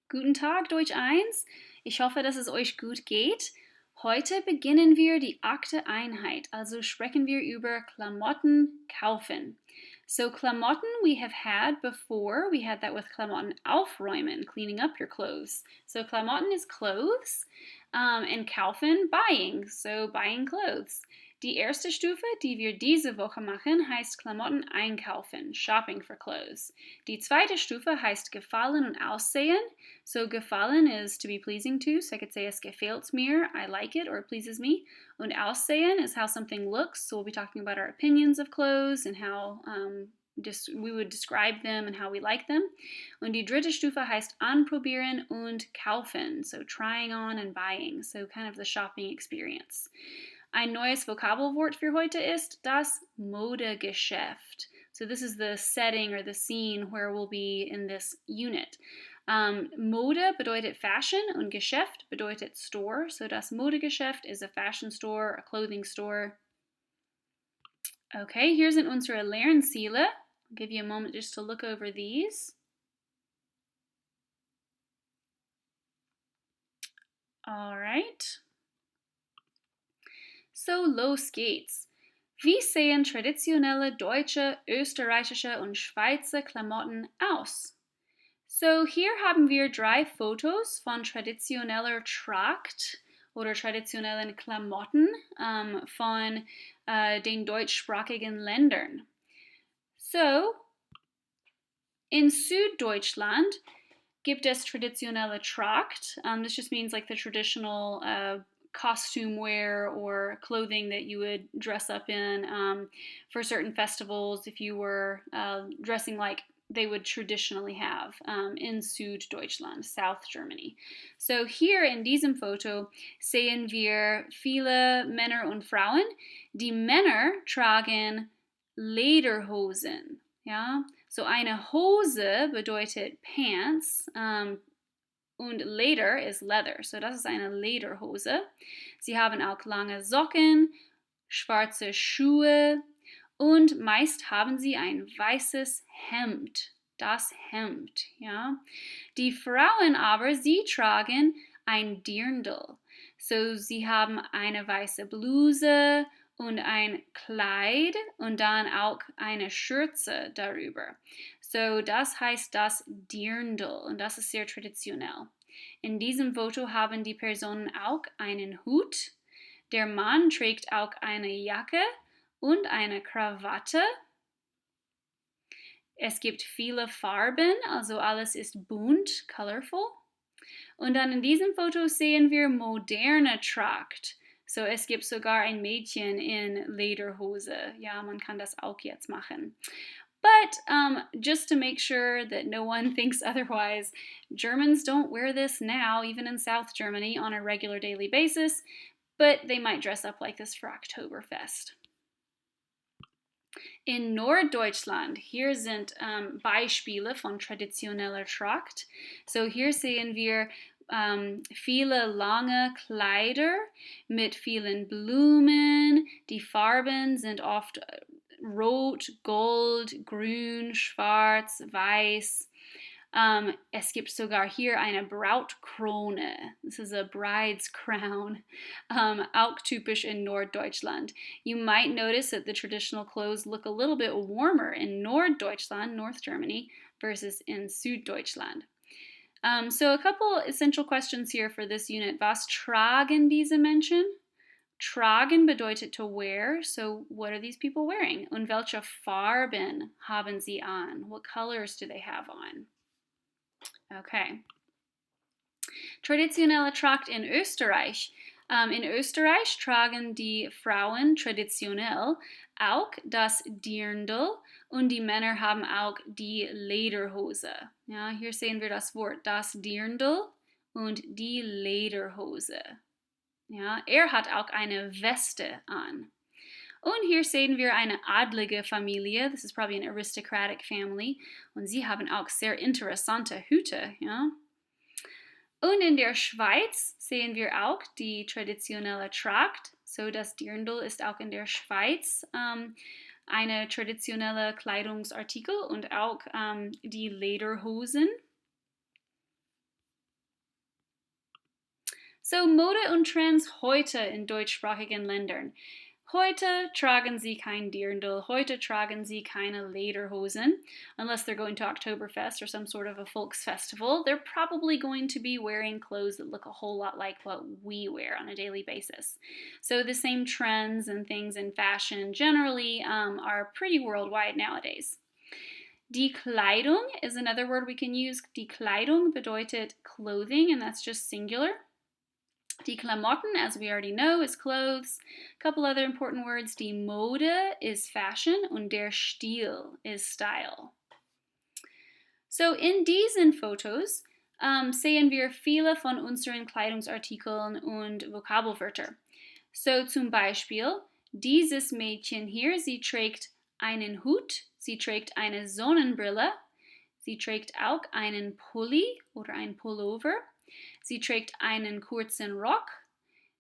Guten Tag, Deutsch 1. Ich hoffe, dass es euch gut geht. Heute beginnen wir die achte Einheit, also sprechen wir über Klamotten kaufen. So Klamotten we have had before. We had that with Klamotten aufräumen, cleaning up your clothes. So Klamotten is clothes, and kaufen, buying, so buying clothes. Die erste Stufe, die wir diese Woche machen, heißt Klamotten einkaufen, shopping for clothes. Die zweite Stufe heißt gefallen und aussehen. So gefallen is to be pleasing to, so I could say es gefällt mir, I like it or it pleases me. Und aussehen is how something looks, so we'll be talking about our opinions of clothes and how we would describe them and how we like them. Und die dritte Stufe heißt anprobieren und kaufen, so trying on and buying, so kind of the shopping experience. Ein neues Vokabelwort für heute ist das Modegeschäft. So this is the setting or the scene where we'll be in this unit. Mode bedeutet Fashion und Geschäft bedeutet Store. So das Modegeschäft is a fashion store, a clothing store. Okay, hier sind unsere Lernziele. I'll give you a moment just to look over these. All right. So los geht's. Wie sehen traditionelle deutsche, österreichische und Schweizer Klamotten aus? So hier haben wir 3 Fotos von traditioneller Tracht oder traditionellen Klamotten von den deutschsprachigen Ländern. So, in Süddeutschland gibt es traditionelle Tracht. This just means like the traditional costume wear or clothing that you would dress up in for certain festivals if you were dressing like they would traditionally have in Süddeutschland, South Germany. So hier in diesem Foto sehen wir viele Männer und Frauen. Die Männer tragen Lederhosen. Ja? So eine Hose bedeutet Pants. Und Leder ist Leather, so das ist eine Lederhose. Sie haben auch lange Socken, schwarze Schuhe und meist haben sie ein weißes Hemd. Das Hemd, ja. Die Frauen aber, sie tragen ein Dirndl. So sie haben eine weiße Bluse und ein Kleid und dann auch eine Schürze darüber. So das heißt das Dirndl und das ist sehr traditionell. In diesem Foto haben die Personen auch einen Hut. Der Mann trägt auch eine Jacke und eine Krawatte. Es gibt viele Farben, also alles ist bunt, colorful. Und dann in diesem Foto sehen wir moderne Tracht. So es gibt sogar ein Mädchen in Lederhose. Ja, man kann das auch jetzt machen. But just to make sure that no one thinks otherwise, Germans don't wear this now, even in South Germany, on a regular daily basis, but they might dress up like this for Oktoberfest. In Norddeutschland, hier sind Beispiele von traditioneller Tracht. So hier sehen wir viele lange Kleider mit vielen Blumen. Die Farben sind oft rot, gold, grün, schwarz, weiß. Es gibt sogar hier eine Brautkrone. This is a bride's crown, auch typisch in Norddeutschland. You might notice that the traditional clothes look a little bit warmer in Norddeutschland, North Germany, versus in Süddeutschland. So a couple essential questions here for this unit. Was tragen diese Menschen? Tragen bedeutet to wear, so what are these people wearing? Und welche Farben haben sie an? What colors do they have on? Okay. Traditionelle Tracht in Österreich. In Österreich tragen die Frauen traditionell auch das Dirndl und die Männer haben auch die Lederhose. Ja, hier sehen wir das Wort, das Dirndl und die Lederhose. Ja, hat auch eine Weste an. Und hier sehen wir eine adlige Familie. This is probably an aristocratic family. Und sie haben auch sehr interessante Hüte. Ja? Und in der Schweiz sehen wir auch die traditionelle Tracht. So das Dirndl ist auch in der Schweiz eine traditionelle Kleidungsartikel und auch die Lederhosen. So Mode und Trends heute in deutschsprachigen Ländern. Heute tragen sie kein Dirndl, heute tragen sie keine Lederhosen, unless they're going to Oktoberfest or some sort of a Volksfestival. They're probably going to be wearing clothes that look a whole lot like what we wear on a daily basis. So the same trends and things in fashion generally are pretty worldwide nowadays. Die Kleidung is another word we can use. Die Kleidung bedeutet clothing, and that's just singular. Die Klamotten, as we already know, is clothes. A couple other important words. Die Mode is fashion und der Stil is style. So in diesen Fotos sehen wir viele von unseren Kleidungsartikeln und Vokabelwörter. So zum Beispiel, dieses Mädchen hier, sie trägt einen Hut, sie trägt eine Sonnenbrille, sie trägt auch einen Pulli oder ein Pullover. Sie trägt einen kurzen Rock.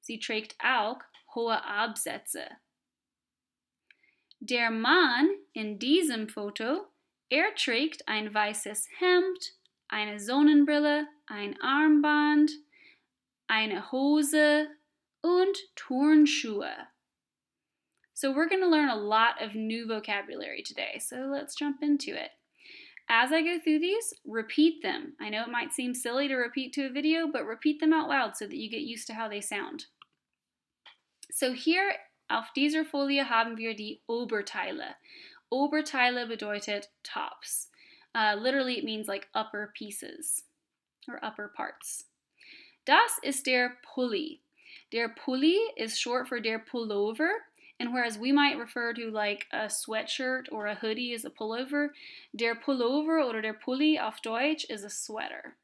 Sie trägt auch hohe Absätze. Der Mann in diesem Foto, trägt ein weißes Hemd, eine Sonnenbrille, ein Armband, eine Hose und Turnschuhe. So we're going to learn a lot of new vocabulary today, so let's jump into it. As I go through these, repeat them. I know it might seem silly to repeat to a video, but repeat them out loud so that you get used to how they sound. So hier auf dieser Folie haben wir die Oberteile. Oberteile bedeutet tops. Literally it means like upper pieces or upper parts. Das ist der Pulli. Der Pulli is short for der Pullover. And whereas we might refer to like a sweatshirt or a hoodie as a pullover, der Pullover oder der Pulli auf Deutsch is a sweater.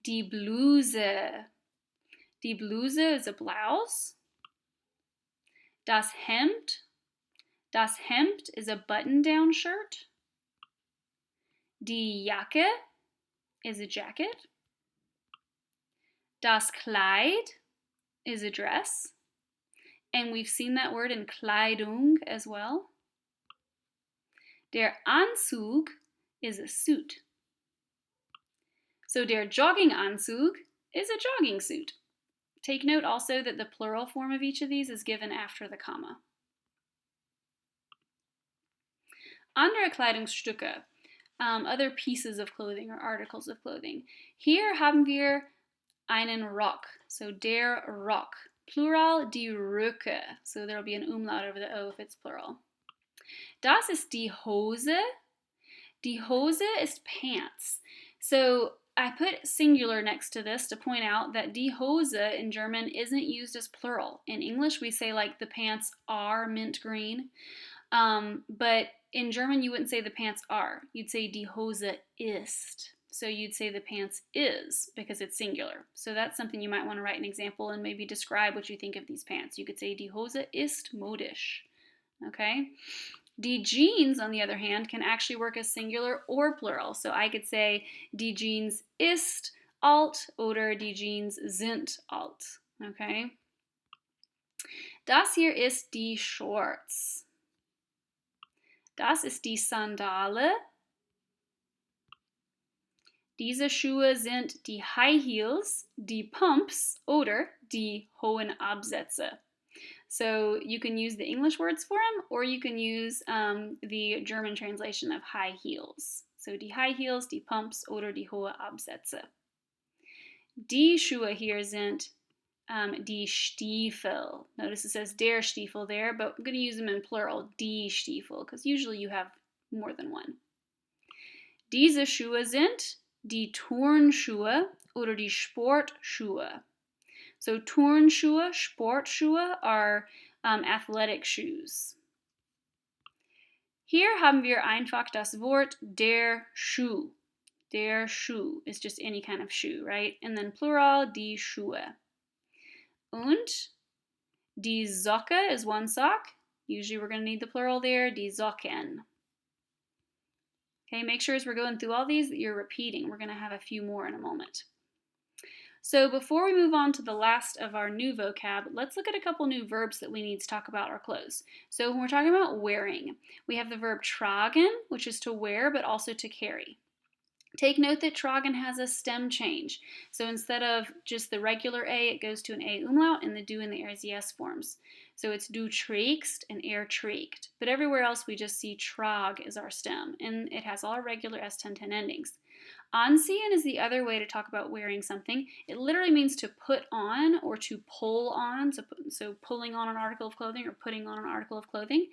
Die Bluse. Die Bluse is a blouse. Das Hemd. Das Hemd is a button-down shirt. Die Jacke is a jacket. Das Kleid is a dress. And we've seen that word in Kleidung as well. Der Anzug is a suit. So der Jogginganzug is a jogging suit. Take note also that the plural form of each of these is given after the comma. Andere Kleidungsstücke, other pieces of clothing or articles of clothing. Hier haben wir einen Rock, so der Rock. Plural, die Röcke. So there'll be an umlaut over the O if it's plural. Das ist die Hose. Die Hose is pants. So I put singular next to this to point out that die Hose in German isn't used as plural. In English, we say like the pants are mint green. But in German, you wouldn't say the pants are. You'd say die Hose ist. So you'd say the pants is because it's singular. So that's something you might want to write an example and maybe describe what you think of these pants. You could say die Hose ist modisch. Okay? Die Jeans, on the other hand, can actually work as singular or plural. So I could say die Jeans ist alt oder die Jeans sind alt. Okay? Das hier ist die Shorts. Das ist die Sandale. Diese Schuhe sind die High Heels, die Pumps oder die hohen Absätze. So you can use the English words for them or you can use the German translation of high heels. So die High Heels, die Pumps oder die hohe Absätze. Die Schuhe hier sind die Stiefel. Notice it says der Stiefel there, but I'm going to use them in plural, die Stiefel, because usually you have more than one. Diese Schuhe sind die Turnschuhe oder die Sportschuhe. So Turnschuhe, Sportschuhe are athletic shoes. Hier haben wir einfach das Wort der Schuh. Der Schuh is just any kind of shoe, right? And then plural, die Schuhe. Und die Socke is one sock. Usually we're going to need the plural there, die Socken. Okay, make sure as we're going through all these that you're repeating. We're going to have a few more in a moment. So before we move on to the last of our new vocab, let's look at a couple new verbs that we need to talk about our clothes. So when we're talking about wearing, we have the verb tragen, which is to wear but also to carry. Take note that tragen has a stem change. So instead of just the regular A, it goes to an A umlaut in the du and the er's yes forms. So it's du trägst and trägt. But everywhere else we just see trag as our stem, and it has all our regular S1010 endings. Anziehen is the other way to talk about wearing something. It literally means to put on or to pull on, so pulling on an article of clothing or putting on an article of clothing.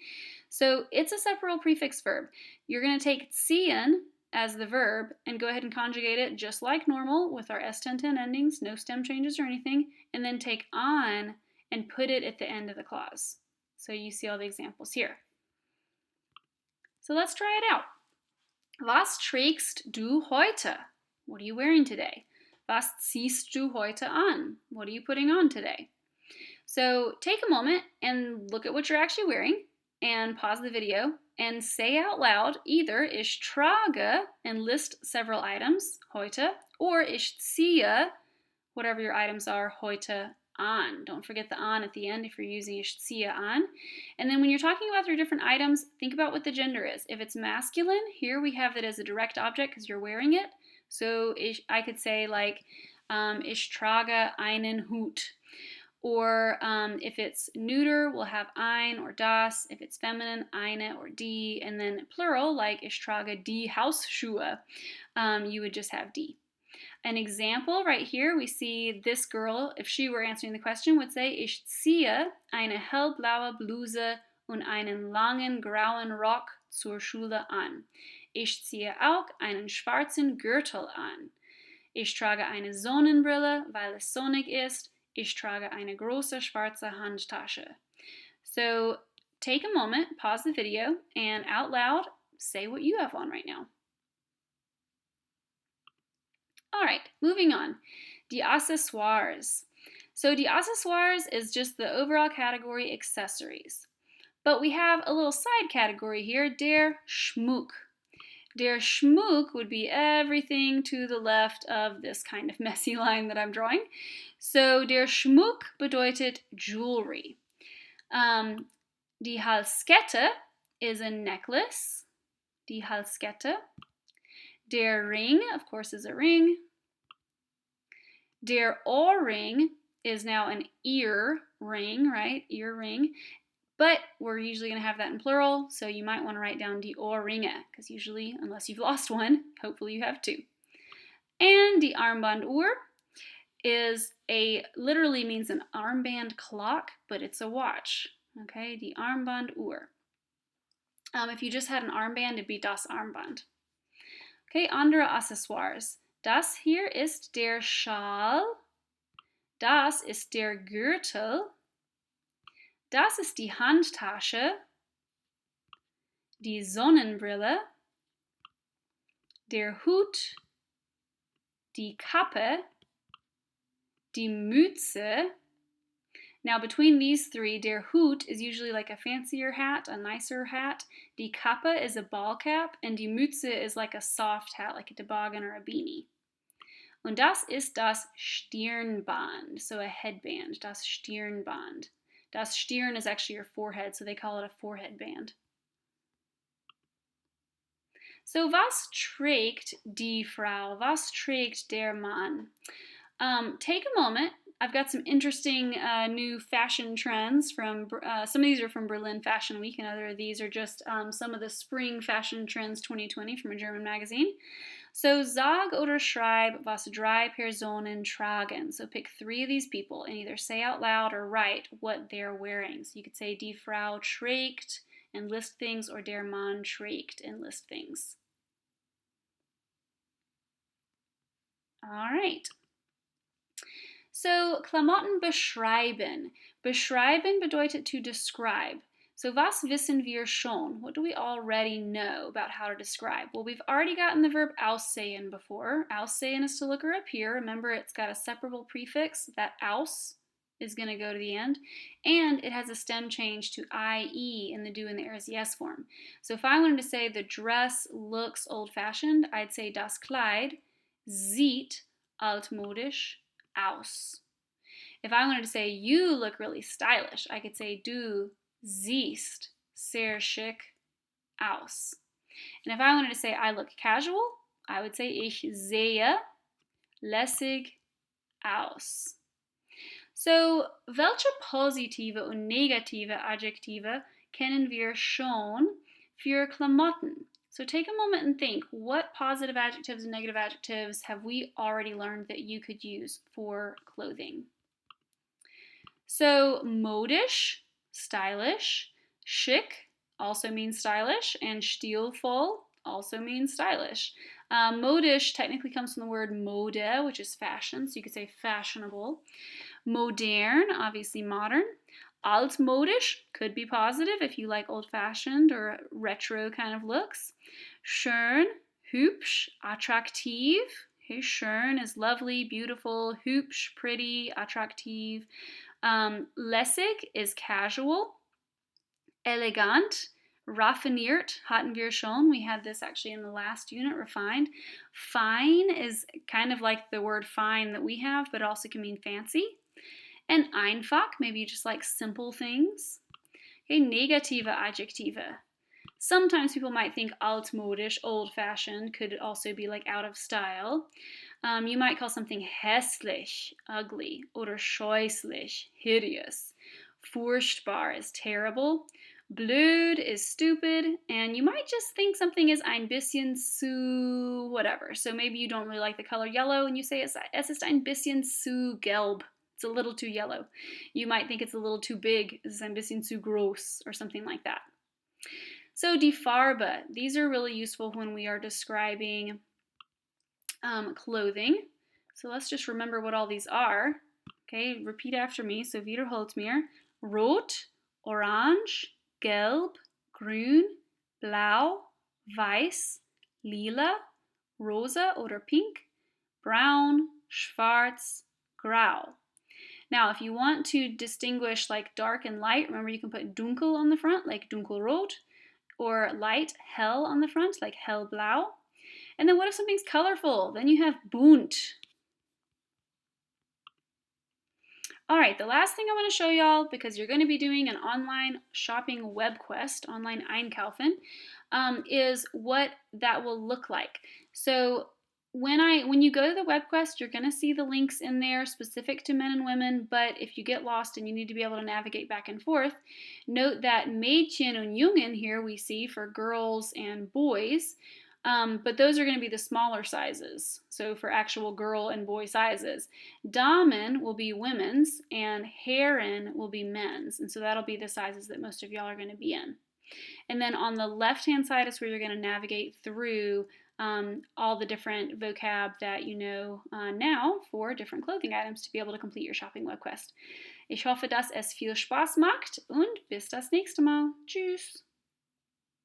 So it's a separable prefix verb. You're going to take ziehen as the verb and go ahead and conjugate it just like normal with our S1010 endings, no stem changes or anything, and then take on and put it at the end of the clause. So you see all the examples here. So let's try it out. Was trägst du heute? What are you wearing today? Was ziehst du heute an? What are you putting on today? So take a moment and look at what you're actually wearing and pause the video and say out loud either ich trage and list several items, heute, or ich ziehe, whatever your items are, heute an. Don't forget the an at the end if you're using ich ziehe an. And then when you're talking about your different items, think about what the gender is. If it's masculine, here we have it as a direct object because you're wearing it. So I could say like ich trage einen Hut. Or if it's neuter, we'll have ein or das. If it's feminine, eine or die. And then plural, like ich trage die Hausschuhe, you would just have die. An example right here, we see this girl, if she were answering the question, would say, ich ziehe eine hellblaue Bluse und einen langen grauen Rock zur Schule an. Ich ziehe auch einen schwarzen Gürtel an. Ich trage eine Sonnenbrille, weil es sonnig ist. Ich trage eine große schwarze Handtasche. So take a moment, pause the video, and out loud, say what you have on right now. All right, moving on. Die Accessoires. So die Accessoires is just the overall category accessories. But we have a little side category here, der Schmuck. Der Schmuck would be everything to the left of this kind of messy line that I'm drawing. So der Schmuck bedeutet jewelry. Die Halskette is a necklace. Die Halskette. Der Ring, of course, is a ring. Der Ohrring is now an ear ring, right? Ear ring. But we're usually going to have that in plural, so you might want to write down die Ohrringe, because usually, unless you've lost one, hopefully you have two. And die Armbanduhr literally means an armband clock, but it's a watch. Okay, die Armbanduhr. If you just had an armband, it'd be das Armband. Okay, andere Accessoires. Das hier ist der Schal. Das ist der Gürtel. Das ist die Handtasche. Die Sonnenbrille. Der Hut. Die Kappe. Die Mütze. Now between these three, der Hut is usually like a fancier hat, a nicer hat. Die Kappe is a ball cap, and die Mütze is like a soft hat, like a toboggan or a beanie. Und das ist das Stirnband, so a headband, das Stirnband. Das Stirn is actually your forehead, so they call it a forehead band. So was trägt die Frau? Was trägt der Mann? Take a moment. I've got some interesting new fashion trends from, some of these are from Berlin Fashion Week, and other of these are just some of the spring fashion trends 2020 from a German magazine. So sag oder schreib, was drei Personen tragen. So pick three of these people and either say out loud or write what they're wearing. So you could say die Frau trägt and list things, or der Mann trägt and list things. All right. So, Klamotten beschreiben. Beschreiben bedeutet to describe. So, was wissen wir schon? What do we already know about how to describe? Well, we've already gotten the verb aussehen before. Aussehen is to look her up here. Remember, it's got a separable prefix. That aus is going to go to the end. And it has a stem change to IE in the do and the er's yes form. So, if I wanted to say the dress looks old-fashioned, I'd say das Kleid sieht altmodisch aus. If I wanted to say you look really stylish, I could say du siehst sehr schick aus. And if I wanted to say I look casual, I would say ich sehe lässig aus. So, welche positive und negative Adjektive kennen wir schon für Klamotten? So take a moment and think, what positive adjectives and negative adjectives have we already learned that you could use for clothing? So modisch, stylish, schick also means stylish, and stilvoll also means stylish. Modisch technically comes from the word mode, which is fashion, so you could say fashionable. Modern, obviously modern. Altmodisch could be positive if you like old-fashioned or retro kind of looks. Schön, hübsch, attraktiv. Okay, schön is lovely, beautiful. Hübsch, pretty, attraktiv. Lässig is casual. Elegant, raffiniert hatten wir schon. We had this actually in the last unit, refined. Fine is kind of like the word fine that we have, but it also can mean fancy. And einfach, maybe you just like simple things. Okay, negative Adjektive. Sometimes people might think altmodisch, old-fashioned, could also be like out of style. You might call something hässlich, ugly, oder scheußlich, hideous. Furchtbar is terrible. Blöd is stupid, and you might just think something is ein bisschen zu whatever. So maybe you don't really like the color yellow and you say es ist ein bisschen zu gelb. It's a little too yellow. You might think it's a little too big. Es ist ein bisschen zu groß or something like that. So die Farbe, these are really useful when we are describing clothing. So let's just remember what all these are. Okay, repeat after me. So wiederholt mir. Rot, orange, gelb, grün, blau, weiß, lila, rosa oder pink, brown, schwarz, grau. Now, if you want to distinguish like dark and light, remember you can put dunkel on the front, like dunkelrot, or light, hell on the front, like hellblau. And then what if something's colorful? Then you have bunt. All right, the last thing I want to show y'all, because you're going to be doing an online shopping web quest, online Einkaufen, is what that will look like. So when you go to the web quest, you're going to see the links in there specific to men and women, but if you get lost and you need to be able to navigate back and forth, note that Mädchen und Jungen here we see for girls and boys, but those are going to be the smaller sizes, so for actual girl and boy sizes. Damen will be women's, and Herren will be men's, and so that'll be the sizes that most of y'all are going to be in. And then on the left-hand side is where you're going to navigate through all the different vocab that you know now for different clothing items to be able to complete your shopping web quest. Ich hoffe, dass es viel Spaß macht und bis das nächste Mal. Tschüss!